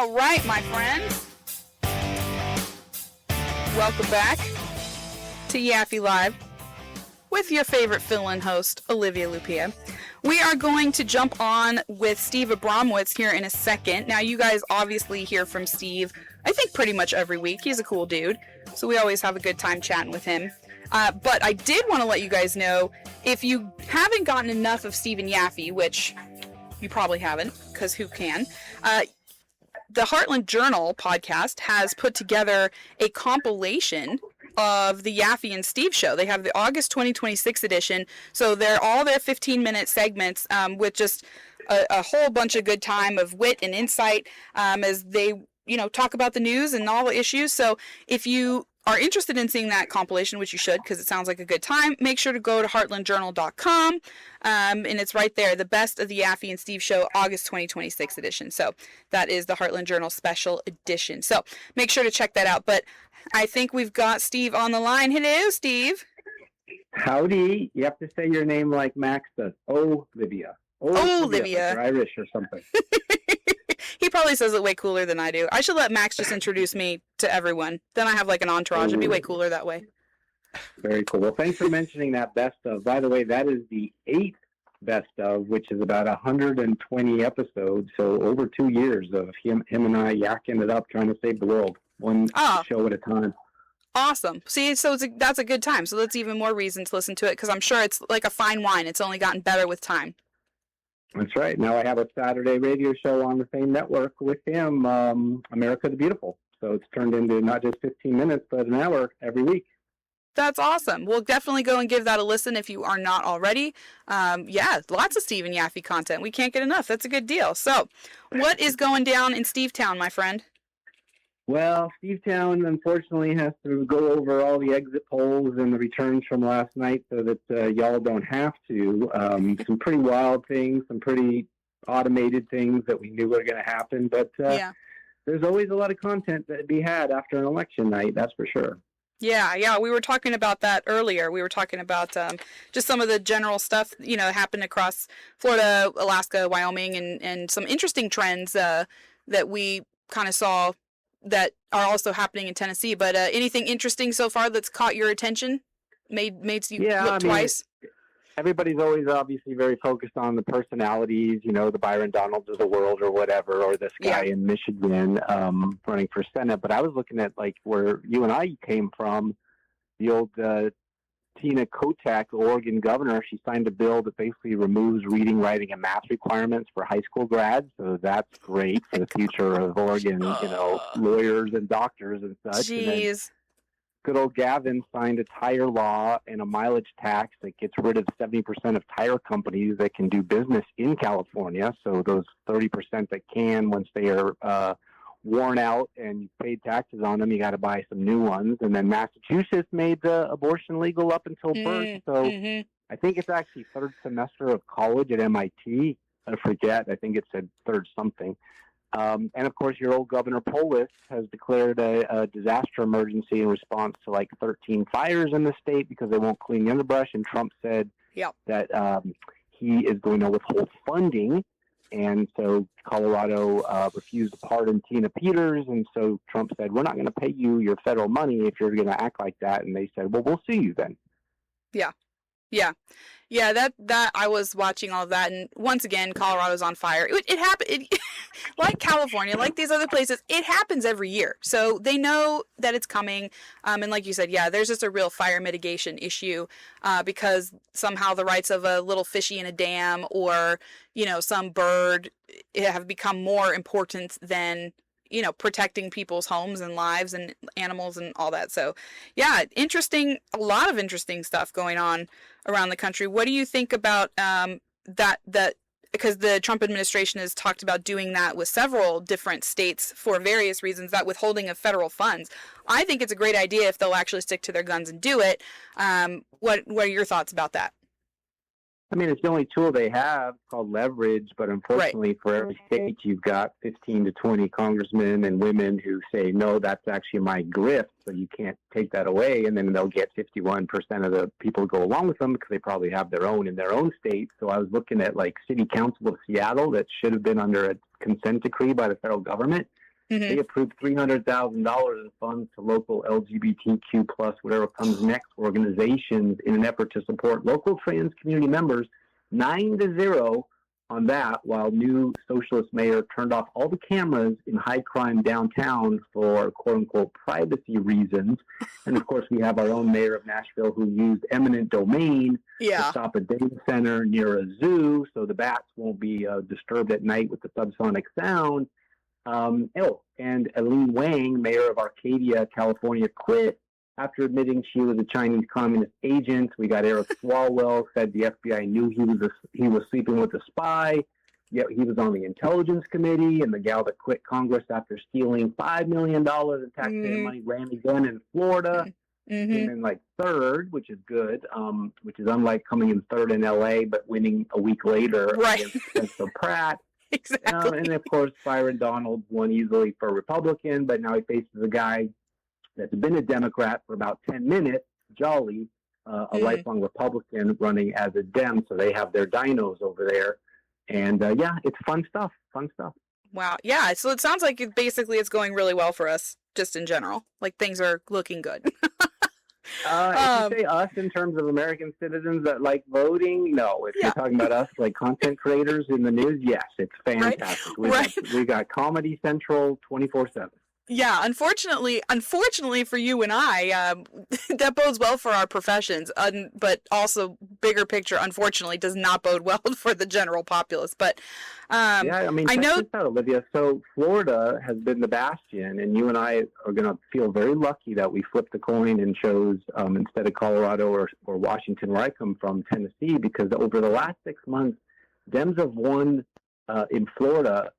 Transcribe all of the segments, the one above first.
All right, my friends. Welcome back to Yaffy Live with your favorite fill-in host, Olivia Lupia. We are going to jump on with Steve Abramowicz here in a second. Now, you guys obviously hear from Steve, I think pretty much every week. He's a cool dude, so we always have a good time chatting with him. But I did want to let you guys know, if you haven't gotten enough of Steve and Yaffy, which you probably haven't, because who can, the Heartland Journal Podcast has put together a compilation of the Yaffy and Steve show. They have the August 2026 edition, so they're all their 15-minute segments with just a whole bunch of good time of wit and insight as they, talk about the news and all the issues. So if you are interested in seeing that compilation, which you should because it sounds like a good time, make sure to go to heartlandjournal.com, and it's right there, the best of the Yaffy and Steve show, August 2026 edition. So that is the Heartland Journal special edition. So make sure to check that out. But I think we've got Steve on the line. Hello, Steve. Howdy. You have to say your name like Max does. Olivia. Olivia. Like Irish or something. He probably says it way cooler than I do. I should let Max just introduce me to everyone. Then I have like an entourage. It'd be way cooler that way. Very cool. Well, thanks for mentioning that best of. By the way, that is the 8th best of, which is about 120 episodes. So over 2 years of him and I yakking it up, trying to save the world, one show at a time. Awesome. See, so that's a good time. So that's even more reason to listen to it, because I'm sure it's like a fine wine. It's only gotten better with time. That's right. Now I have a Saturday radio show on the same network with him, America the Beautiful. So it's turned into not just 15 minutes, but an hour every week. That's awesome. We'll definitely go and give that a listen if you are not already. Lots of Steve and Yaffy content. We can't get enough. That's a good deal. So what is going down in Stevetown, my friend? Well, Stevetown, unfortunately, has to go over all the exit polls and the returns from last night so that y'all don't have to. Some pretty wild things, some pretty automated things that we knew were going to happen. But there's always a lot of content that be had after an election night, that's for sure. Yeah, we were talking about that earlier. We were talking about just some of the general stuff, happened across Florida, Alaska, Wyoming, and some interesting trends that we kind of saw that are also happening in Tennessee. But anything interesting so far that's caught your attention? Made you look twice? Everybody's always obviously very focused on the personalities, the Byron Donalds of the world or whatever, or this guy in Michigan running for Senate. But I was looking at like where you and I came from, the old Tina Kotek, the Oregon governor. She signed a bill that basically removes reading, writing, and math requirements for high school grads. So that's great for the future of Oregon, lawyers and doctors and such. Jeez. Good old Gavin signed a tire law and a mileage tax that gets rid of 70% of tire companies that can do business in California. So those 30% that can, once they are worn out and you paid taxes on them, you got to buy some new ones. And then Massachusetts made the abortion legal up until birth. So I think it's actually third semester of college at MIT. I forget. I think it said third something. And of course, your old Governor Polis has declared a disaster emergency in response to like 13 fires in the state because they won't clean the underbrush. And Trump said that he is going to withhold funding. And so Colorado refused to pardon Tina Peters. And so Trump said, we're not going to pay you your federal money if you're going to act like that. And they said, well, we'll sue you then. Yeah, that I was watching all of that, and once again, Colorado's on fire. It happened, like California, like these other places, it happens every year. So they know that it's coming, and like you said, there's just a real fire mitigation issue because somehow the rights of a little fishy in a dam or, some bird have become more important than protecting people's homes and lives and animals and all that. So interesting, a lot of interesting stuff going on around the country. What do you think about that because the Trump administration has talked about doing that with several different states for various reasons, that withholding of federal funds. I think it's a great idea if they'll actually stick to their guns and do it. What are your thoughts about that? I mean, it's the only tool they have called leverage, but unfortunately for every state, you've got 15 to 20 congressmen and women who say, no, that's actually my grift, so you can't take that away. And then they'll get 51% of the people to go along with them because they probably have their own in their own state. So I was looking at like City Council of Seattle that should have been under a consent decree by the federal government. They approved $300,000 in funds to local LGBTQ plus whatever comes next organizations in an effort to support local trans community members. 9-0 on that, while new socialist mayor turned off all the cameras in high crime downtown for quote unquote privacy reasons. And of course, we have our own mayor of Nashville who used eminent domain to stop a data center near a zoo so the bats won't be disturbed at night with the subsonic sound. And Eileen Wang, mayor of Arcadia, California, quit after admitting she was a Chinese communist agent. We got Eric Swalwell said the FBI knew he was sleeping with a spy, yet he was on the Intelligence Committee. And the gal that quit Congress after stealing $5 million in taxpayer money ran again in Florida. Came in like third, which is good, which is unlike coming in third in LA, but winning a week later against Spencer Pratt. Exactly. And of course, Byron Donalds won easily for Republican, but now he faces a guy that's been a Democrat for about 10 minutes, Jolly, a lifelong Republican running as a Dem. So they have their dinos over there. And it's fun stuff. Wow. Yeah. So it sounds like it's going really well for us just in general. Like things are looking good. If you say us in terms of American citizens that like voting, no. If you're talking about us like content creators in the news, yes, it's fantastic. We got Comedy Central 24/7. Yeah, unfortunately for you and I, that bodes well for our professions, but also bigger picture, unfortunately, does not bode well for the general populace. But I know, this out, Olivia. So Florida has been the bastion, and you and I are going to feel very lucky that we flipped the coin and chose instead of Colorado or Washington, where I come from, Tennessee, because over the last 6 months, Dems have won in Florida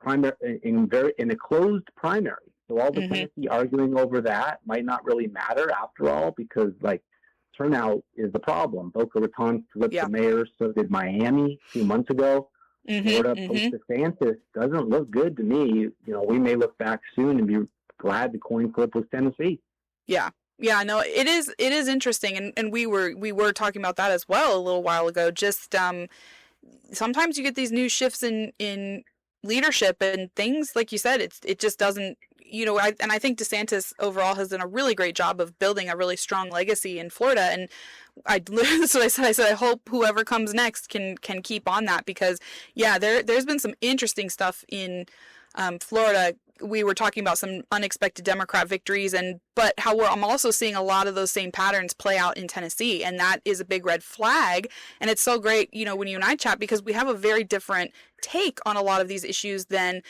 in a closed primary. So all the Tennessee arguing over that might not really matter after all, because turnout is the problem. Boca Raton flipped the mayor, so did Miami a few months ago. Florida post DeSantis doesn't look good to me. We may look back soon and be glad the coin flip was Tennessee. Yeah. Yeah, no, it is interesting, and we were talking about that as well a little while ago. Just sometimes you get these new shifts in leadership and things, like you said, it just doesn't, I think DeSantis overall has done a really great job of building a really strong legacy in Florida. And that's what I said. I hope whoever comes next can keep on that, because there's been some interesting stuff in Florida. We were talking about some unexpected Democrat victories, but I'm also seeing a lot of those same patterns play out in Tennessee, and that is a big red flag. And it's so great, when you and I chat, because we have a very different take on a lot of these issues than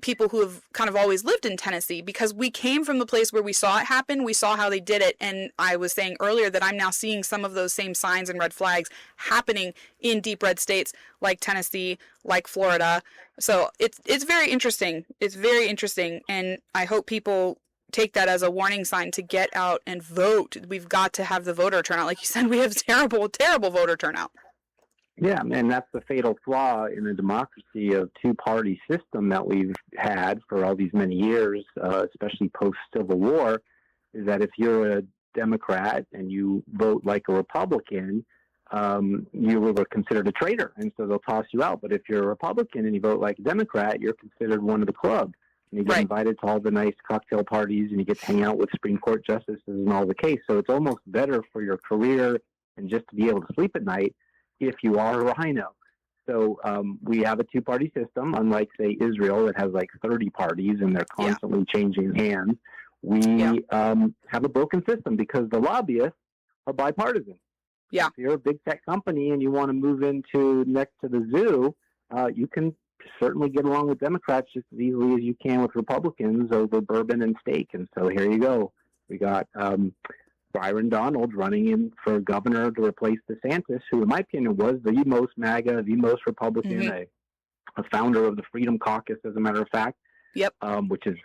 people who have kind of always lived in Tennessee, because we came from the place where we saw it happen. We saw how they did it. And I was saying earlier that I'm now seeing some of those same signs and red flags happening in deep red states like Tennessee, like Florida. So it's very interesting. It's very interesting. And I hope people take that as a warning sign to get out and vote. We've got to have the voter turnout. Like you said, we have terrible, terrible voter turnout. Yeah, and that's the fatal flaw in the democracy of two-party system that we've had for all these many years, especially post-Civil War, is that if you're a Democrat and you vote like a Republican, you were considered a traitor, and so they'll toss you out. But if you're a Republican and you vote like a Democrat, you're considered one of the club. And you get invited to all the nice cocktail parties, and you get to hang out with Supreme Court justices and all the case. So it's almost better for your career and just to be able to sleep at night if you are a rhino. So we have a two-party system, unlike, say, Israel that has 30 parties and they're constantly changing hands. We have a broken system because the lobbyists are bipartisan. Yeah. If you're a big tech company and you want to move into next to the zoo, you can certainly get along with Democrats just as easily as you can with Republicans over bourbon and steak. And so here you go. We got Byron Donalds running in for governor to replace DeSantis, who in my opinion was the most MAGA, the most Republican, a founder of the Freedom Caucus, as a matter of fact, which is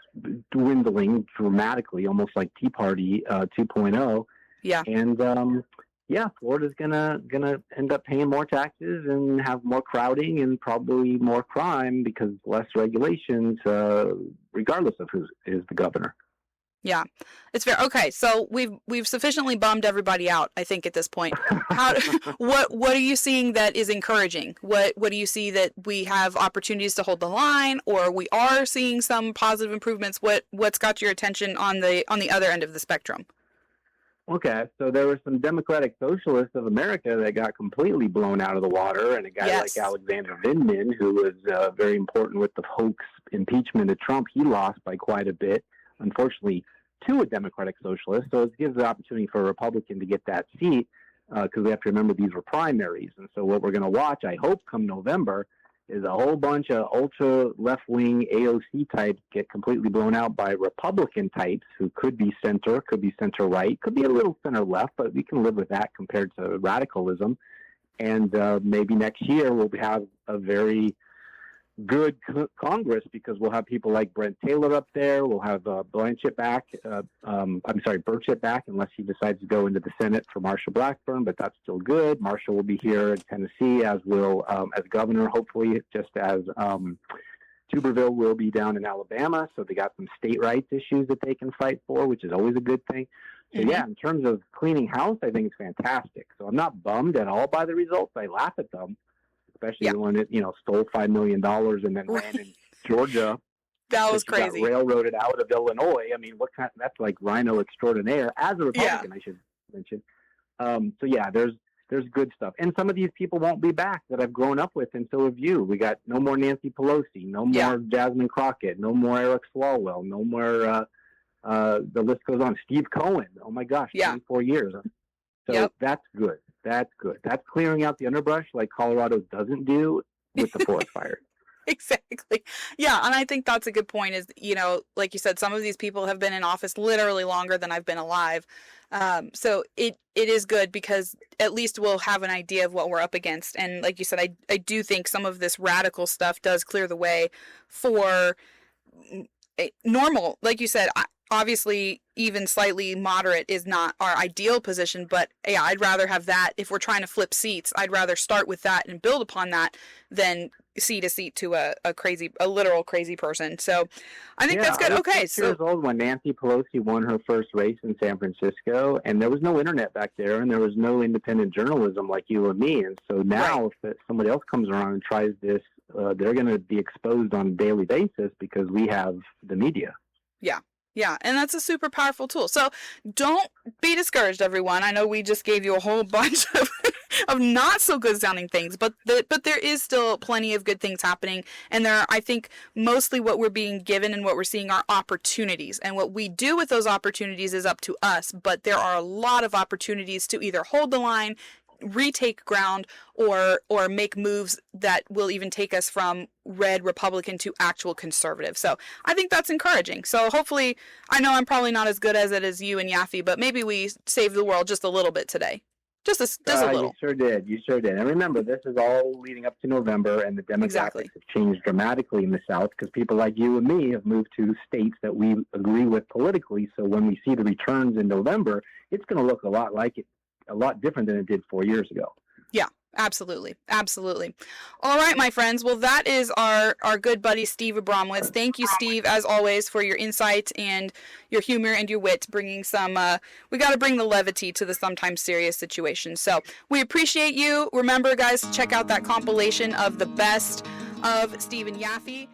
dwindling dramatically, almost like Tea Party 2.0. Yeah. And Florida's gonna end up paying more taxes and have more crowding and probably more crime because less regulations, regardless of who is the governor. Yeah, it's fair. Okay, so we've sufficiently bummed everybody out, I think, at this point. What are you seeing that is encouraging? What do you see that we have opportunities to hold the line, or we are seeing some positive improvements? What's got your attention on the other end of the spectrum? Okay, so there were some Democratic Socialists of America that got completely blown out of the water, and a guy like Alexander Vindman, who was very important with the hoax impeachment of Trump, he lost by quite a bit, unfortunately, to a Democratic Socialist. So it gives the opportunity for a Republican to get that seat, because we have to remember these were primaries. And so what we're going to watch, I hope, come November, is a whole bunch of ultra left-wing AOC types get completely blown out by Republican types who could be center-right, could be a little center-left, but we can live with that compared to radicalism. And maybe next year we'll have a very good Congress, because we'll have people like Brent Taylor up there. We'll have Burchett back, unless he decides to go into the Senate for Marsha Blackburn, but that's still good. Marsha will be here in Tennessee, as will as governor, hopefully, just as Tuberville will be down in Alabama. So they got some state rights issues that they can fight for, which is always a good thing. So yeah, in terms of cleaning house, I think it's fantastic. So I'm not bummed at all by the results. I laugh at them, especially the one that, stole $5 million and then ran in Georgia. That was crazy. Got railroaded out of Illinois. I mean, that's like rhino extraordinaire as a Republican, I should mention. So yeah, there's good stuff. And some of these people won't be back that I've grown up with, and so have you. We got no more Nancy Pelosi, no more Jasmine Crockett, no more Eric Swalwell, no more, the list goes on. Steve Cohen. Oh my gosh, 24 years. So that's good. That's good. That's clearing out the underbrush like Colorado doesn't do with the forest fire. Exactly. Yeah, and I think that's a good point is, like you said, some of these people have been in office literally longer than I've been alive. So it is good because at least we'll have an idea of what we're up against. And like you said, I do think some of this radical stuff does clear the way for normal. Like you said, obviously, even slightly moderate is not our ideal position, but yeah, I'd rather have that. If we're trying to flip seats, I'd rather start with that and build upon that than seat a seat to a literal crazy person. So I think that's good. Okay. 6 years old when Nancy Pelosi won her first race in San Francisco, and there was no internet back there, and there was no independent journalism like you and me. And so now if somebody else comes around and tries this, they're going to be exposed on a daily basis because we have the media. Yeah. Yeah, and that's a super powerful tool. So don't be discouraged, everyone. I know we just gave you a whole bunch of not so good sounding things, but there is still plenty of good things happening. And I think mostly what we're being given and what we're seeing are opportunities. And what we do with those opportunities is up to us. But there are a lot of opportunities to either hold the line, retake ground, or make moves that will even take us from red Republican to actual conservative. So I think that's encouraging. So hopefully, I know I'm probably not as good as it as you and Yaffe, but maybe we saved the world just a little bit today. Just a little. You sure did. And remember, this is all leading up to November, and the demographics have changed dramatically in the South because people like you and me have moved to states that we agree with politically. So when we see the returns in November, it's going to look a lot different than it did 4 years ago. Yeah, absolutely. Absolutely. All right, my friends. Well, that is our good buddy, Steve Abramowicz. Thank you, Steve, as always, for your insight and your humor and your wit, bringing some, we got to bring the levity to the sometimes serious situation. So we appreciate you. Remember, guys, to check out that compilation of the best of Steve and Yaffe.